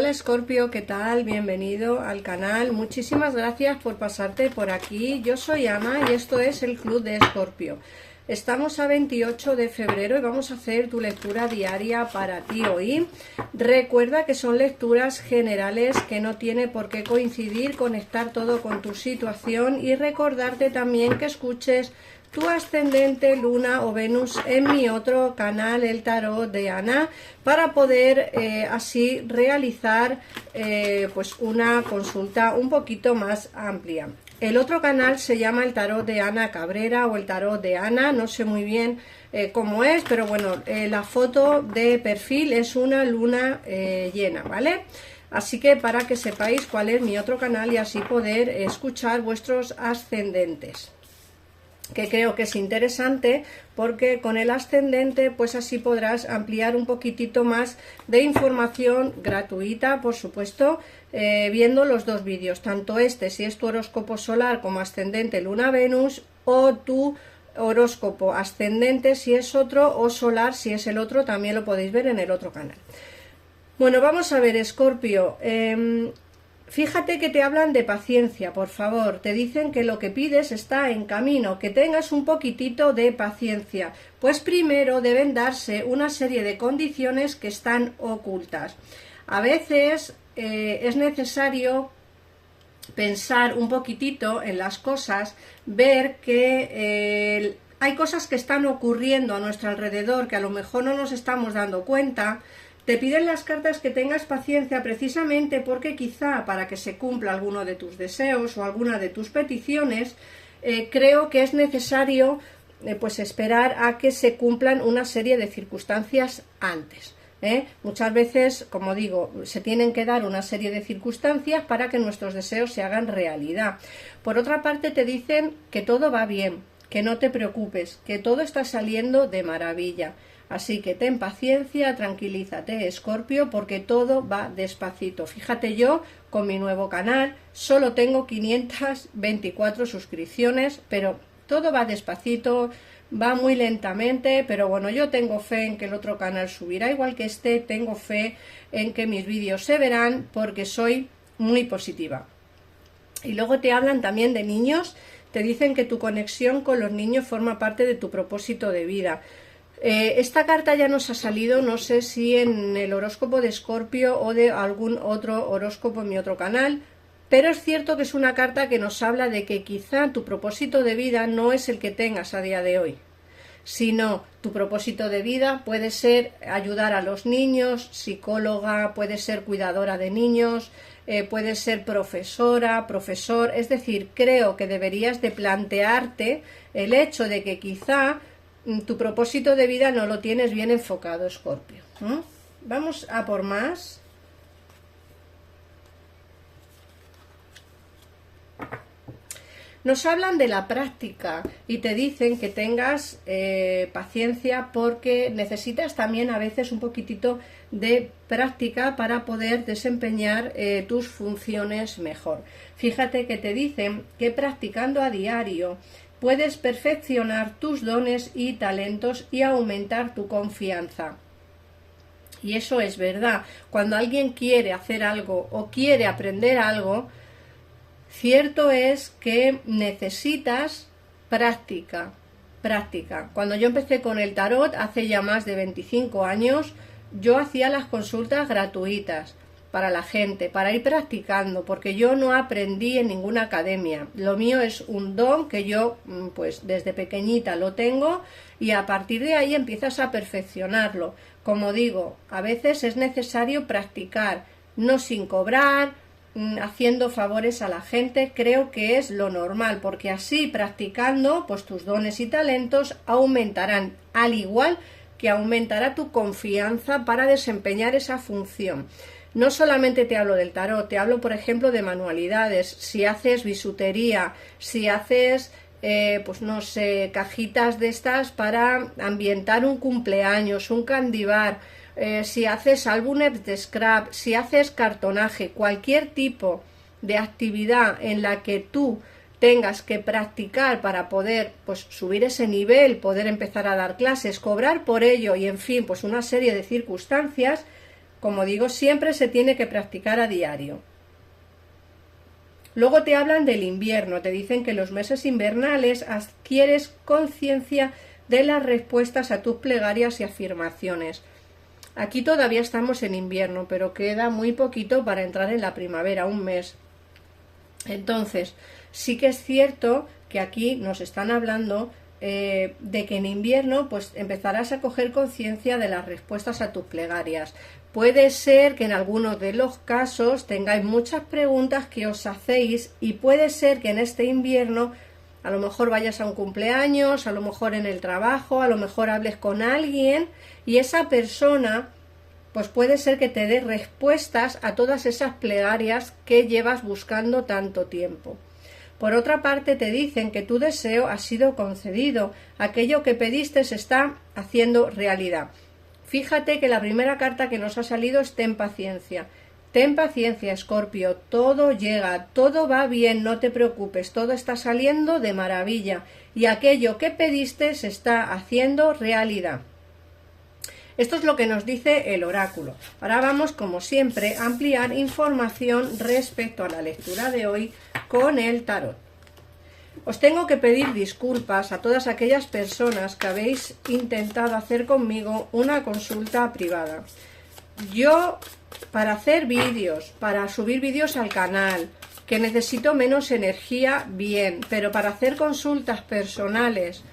Hola Escorpio, ¿qué tal? Bienvenido al canal. Muchísimas gracias por pasarte por aquí. Yo soy Ana y esto es el Club de Escorpio. Estamos a 28 de febrero y vamos a hacer tu lectura diaria para ti hoy. Recuerda que son lecturas generales, que no tiene por qué coincidir, conectar todo con tu situación, y recordarte también que escuches tu ascendente, luna o Venus en mi otro canal, el tarot de Ana, para poder así realizar pues una consulta un poquito más amplia. El otro canal se llama el tarot de Ana Cabrera o el tarot de Ana, no sé muy bien cómo es, pero bueno, la foto de perfil es una luna llena, ¿vale? Así que para que sepáis cuál es mi otro canal y así poder escuchar vuestros ascendentes, que creo que es interesante, porque con el ascendente pues así podrás ampliar un poquitito más de información gratuita, por supuesto, viendo los dos vídeos, tanto este si es tu horóscopo solar como ascendente luna Venus, o tu horóscopo ascendente si es otro, o solar si es el otro, también lo podéis ver en el otro canal. Bueno, vamos a ver, Escorpio. Fíjate que te hablan de paciencia, por favor. Te dicen que lo que pides está en camino, que tengas un poquitito de paciencia. Pues primero deben darse una serie de condiciones que están ocultas. A veces es necesario pensar un poquitito en las cosas, ver que hay cosas que están ocurriendo a nuestro alrededor que a lo mejor no nos estamos dando cuenta. Te piden las cartas que tengas paciencia precisamente porque quizá para que se cumpla alguno de tus deseos o alguna de tus peticiones, creo que es necesario pues esperar a que se cumplan una serie de circunstancias antes. Muchas veces, como digo, se tienen que dar una serie de circunstancias para que nuestros deseos se hagan realidad. Por otra parte, te dicen que todo va bien, que no te preocupes, que todo está saliendo de maravilla. Así que ten paciencia, tranquilízate, Escorpio, porque todo va despacito. Fíjate, yo con mi nuevo canal solo tengo 524 suscripciones, pero todo va despacito, va muy lentamente, pero bueno, yo tengo fe en que el otro canal subirá igual que este, tengo fe en que mis vídeos se verán porque soy muy positiva. Y luego te hablan también de niños, te dicen que tu conexión con los niños forma parte de tu propósito de vida. Esta carta ya nos ha salido, no sé si en el horóscopo de Escorpio o de algún otro horóscopo en mi otro canal, pero es cierto que es una carta que nos habla de que quizá tu propósito de vida no es el que tengas a día de hoy, sino tu propósito de vida puede ser ayudar a los niños, psicóloga, puede ser cuidadora de niños, puede ser profesora, profesor. Es decir, creo que deberías de plantearte el hecho de que quizá tu propósito de vida no lo tienes bien enfocado, Escorpio. Vamos a por más. Nos hablan de la práctica y te dicen que tengas paciencia porque necesitas también a veces un poquitito de práctica para poder desempeñar tus funciones mejor. Fíjate que te dicen que practicando a diario puedes perfeccionar tus dones y talentos y aumentar tu confianza. Y eso es verdad. Cuando alguien quiere hacer algo o quiere aprender algo, cierto es que necesitas práctica. Cuando yo empecé con el tarot hace ya más de 25 años, yo hacía las consultas gratuitas para la gente, para ir practicando, porque yo no aprendí en ninguna academia. Lo mío es un don que yo pues desde pequeñita lo tengo, y a partir de ahí empiezas a perfeccionarlo. Como digo, a veces es necesario practicar, no sin cobrar, haciendo favores a la gente. Creo que es lo normal, porque así practicando pues tus dones y talentos aumentarán, al igual que aumentará tu confianza para desempeñar esa función. No solamente te hablo del tarot, te hablo por ejemplo de manualidades. Si haces bisutería, si haces pues no sé, cajitas de estas para ambientar un cumpleaños, un candy bar, si haces álbumes de scrap, si haces cartonaje, cualquier tipo de actividad en la que tú tengas que practicar para poder pues subir ese nivel, poder empezar a dar clases, cobrar por ello y en fin, pues una serie de circunstancias, Como digo, siempre se tiene que practicar a diario. Luego te hablan del invierno, te dicen que en los meses invernales adquieres conciencia de las respuestas a tus plegarias y afirmaciones. Aquí todavía estamos en invierno, pero queda muy poquito para entrar en la primavera, un mes. Entonces, sí que es cierto que aquí nos están hablando de que en invierno pues empezarás a coger conciencia de las respuestas a tus plegarias. Puede ser que en algunos de los casos tengáis muchas preguntas que os hacéis y puede ser que en este invierno a lo mejor vayas a un cumpleaños, a lo mejor en el trabajo, a lo mejor hables con alguien y esa persona pues puede ser que te dé respuestas a todas esas plegarias que llevas buscando tanto tiempo. Por otra parte, te dicen que tu deseo ha sido concedido, aquello que pediste se está haciendo realidad. Fíjate que la primera carta que nos ha salido es ten paciencia. Ten paciencia, Escorpio, todo llega, todo va bien, no te preocupes, todo está saliendo de maravilla y aquello que pediste se está haciendo realidad. Esto es lo que nos dice el oráculo. Ahora vamos, como siempre, a ampliar información respecto a la lectura de hoy con el tarot. Os tengo que pedir disculpas a todas aquellas personas que habéis intentado hacer conmigo una consulta privada. Yo, para hacer vídeos, para subir vídeos al canal, que necesito menos energía, bien, pero para hacer consultas personales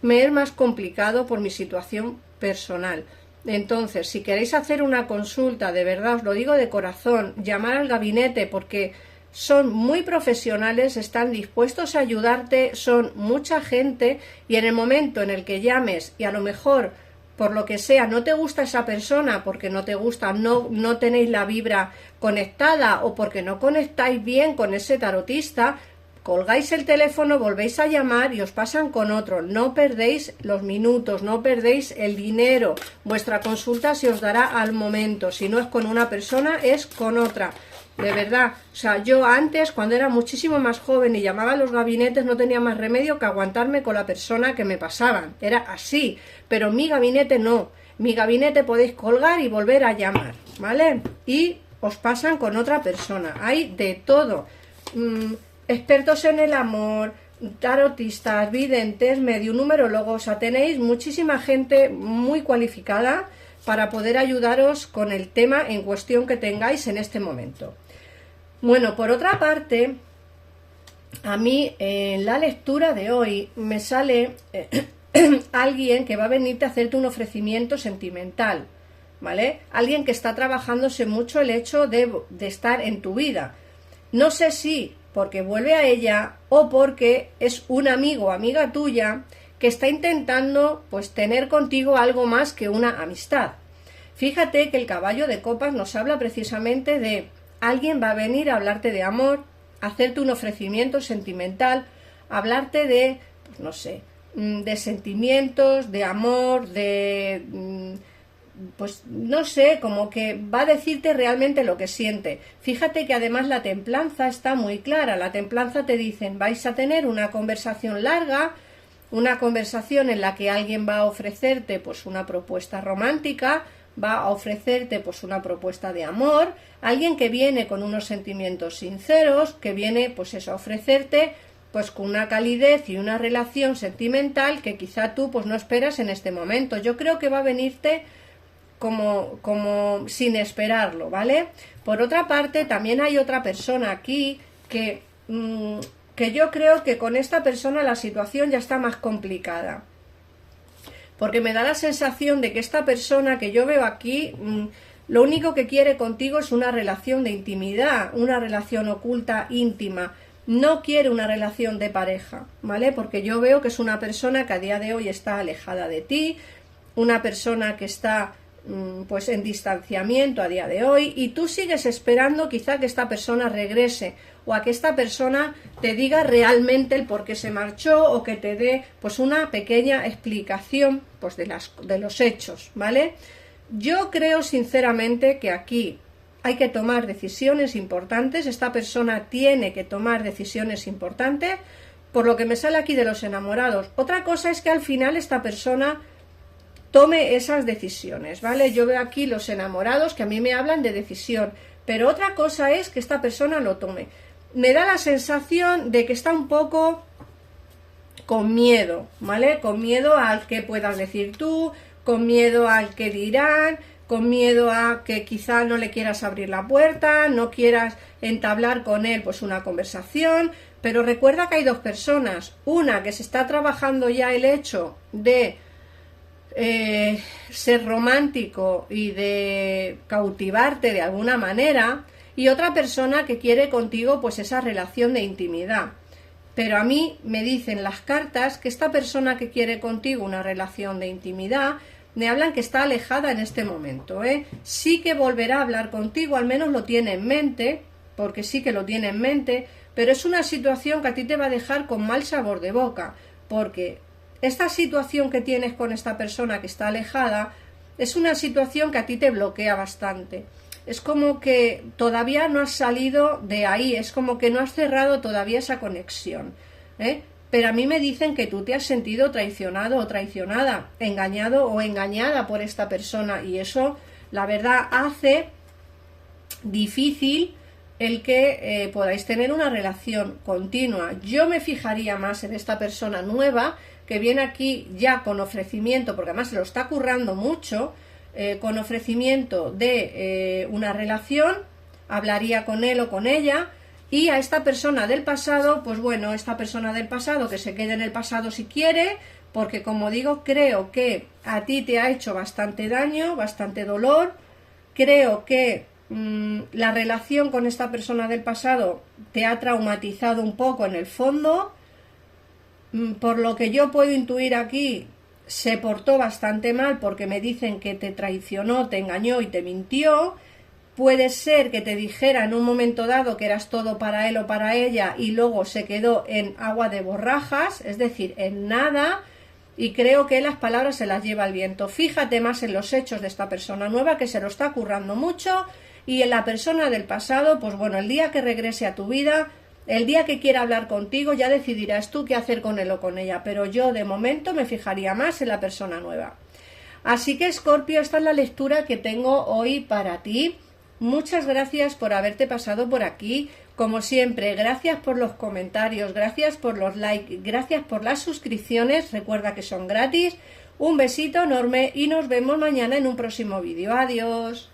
me es más complicado por mi situación personal. Entonces, si queréis hacer una consulta, de verdad os lo digo de corazón, llamar al gabinete porque son muy profesionales, están dispuestos a ayudarte, son mucha gente y en el momento en el que llames y a lo mejor por lo que sea no te gusta esa persona, porque no te gusta, no tenéis la vibra conectada o porque no conectáis bien con ese tarotista, colgáis el teléfono, volvéis a llamar y os pasan con otro. No perdéis los minutos, no perdéis el dinero. Vuestra consulta se os dará al momento. Si no es con una persona, es con otra. De verdad, o sea, yo antes, cuando era muchísimo más joven y llamaba a los gabinetes, no tenía más remedio que aguantarme con la persona que me pasaban. Era así, pero mi gabinete no. Mi gabinete podéis colgar y volver a llamar, ¿vale? Y os pasan con otra persona. Hay de todo. Expertos en el amor, tarotistas, videntes, medium, numerólogos, o sea, tenéis muchísima gente muy cualificada para poder ayudaros con el tema en cuestión que tengáis en este momento. Bueno, por otra parte, a mí en la lectura de hoy me sale alguien que va a venirte a hacerte un ofrecimiento sentimental, ¿vale? Alguien que está trabajándose mucho el hecho de estar en tu vida. No sé si porque vuelve a ella o porque es un amigo o amiga tuya que está intentando pues tener contigo algo más que una amistad. Fíjate que el caballo de copas nos habla precisamente de alguien va a venir a hablarte de amor, a hacerte un ofrecimiento sentimental, a hablarte de, pues no sé, de sentimientos, de amor, de pues no sé, como que va a decirte realmente lo que siente. Fíjate que además la templanza está muy clara. La templanza te dicen, vais a tener una conversación larga, una conversación en la que alguien va a ofrecerte pues una propuesta romántica, va a ofrecerte pues una propuesta de amor, alguien que viene con unos sentimientos sinceros, que viene pues eso, a ofrecerte pues con una calidez y una relación sentimental que quizá tú pues no esperas en este momento. Yo creo que va a venirte como sin esperarlo, ¿vale? Por otra parte, también hay otra persona aquí que yo creo que con esta persona la situación ya está más complicada. Porque me da la sensación de que esta persona que yo veo aquí, lo único que quiere contigo es una relación de intimidad, una relación oculta, íntima. No quiere una relación de pareja, ¿vale? Porque yo veo que es una persona que a día de hoy está alejada de ti, una persona que está pues en distanciamiento a día de hoy y tú sigues esperando quizá que esta persona regrese o a que esta persona te diga realmente el por qué se marchó o que te dé pues una pequeña explicación pues de los hechos, ¿vale? Yo creo sinceramente que aquí hay que tomar decisiones importantes, esta persona tiene que tomar decisiones importantes, por lo que me sale aquí de los enamorados. Otra cosa es que al final esta persona tome esas decisiones, ¿vale? Yo veo aquí los enamorados que a mí me hablan de decisión, pero otra cosa es que esta persona lo tome. Me da la sensación de que está un poco con miedo, ¿vale? Con miedo al que puedas decir tú, con miedo al que dirán, con miedo a que quizá no le quieras abrir la puerta, no quieras entablar con él pues una conversación, pero recuerda que hay dos personas, una que se está trabajando ya el hecho de ser romántico y de cautivarte de alguna manera, y otra persona que quiere contigo pues esa relación de intimidad. Pero a mí me dicen las cartas que esta persona que quiere contigo una relación de intimidad, me hablan que está alejada en este momento, ¿eh? Sí que volverá a hablar contigo, al menos lo tiene en mente, porque sí que lo tiene en mente, pero es una situación que a ti te va a dejar con mal sabor de boca, porque esta situación que tienes con esta persona que está alejada es una situación que a ti te bloquea bastante. Es como que todavía no has salido de ahí, es como que no has cerrado todavía esa conexión, ¿eh? Pero a mí me dicen que tú te has sentido traicionado o traicionada, engañado o engañada por esta persona, y eso, la verdad, hace difícil el que podáis tener una relación continua. Yo me fijaría más en esta persona nueva que viene aquí ya con ofrecimiento, porque además se lo está currando mucho, con ofrecimiento de una relación, hablaría con él o con ella. Y a esta persona del pasado, pues bueno, esta persona del pasado que se quede en el pasado si quiere, porque como digo, creo que a ti te ha hecho bastante daño, bastante dolor. Creo que la relación con esta persona del pasado te ha traumatizado un poco en el fondo. Por lo que yo puedo intuir aquí, se portó bastante mal porque me dicen que te traicionó, te engañó y te mintió. Puede ser que te dijera en un momento dado que eras todo para él o para ella y luego se quedó en agua de borrajas, es decir, en nada, y creo que las palabras se las lleva el viento. Fíjate más en los hechos de esta persona nueva que se lo está currando mucho, y en la persona del pasado, pues bueno, el día que regrese a tu vida, el día que quiera hablar contigo, ya decidirás tú qué hacer con él o con ella, pero yo de momento me fijaría más en la persona nueva. Así que, Escorpio, esta es la lectura que tengo hoy para ti. Muchas gracias por haberte pasado por aquí. Como siempre, gracias por los comentarios, gracias por los likes, gracias por las suscripciones. Recuerda que son gratis. Un besito enorme y nos vemos mañana en un próximo vídeo. Adiós.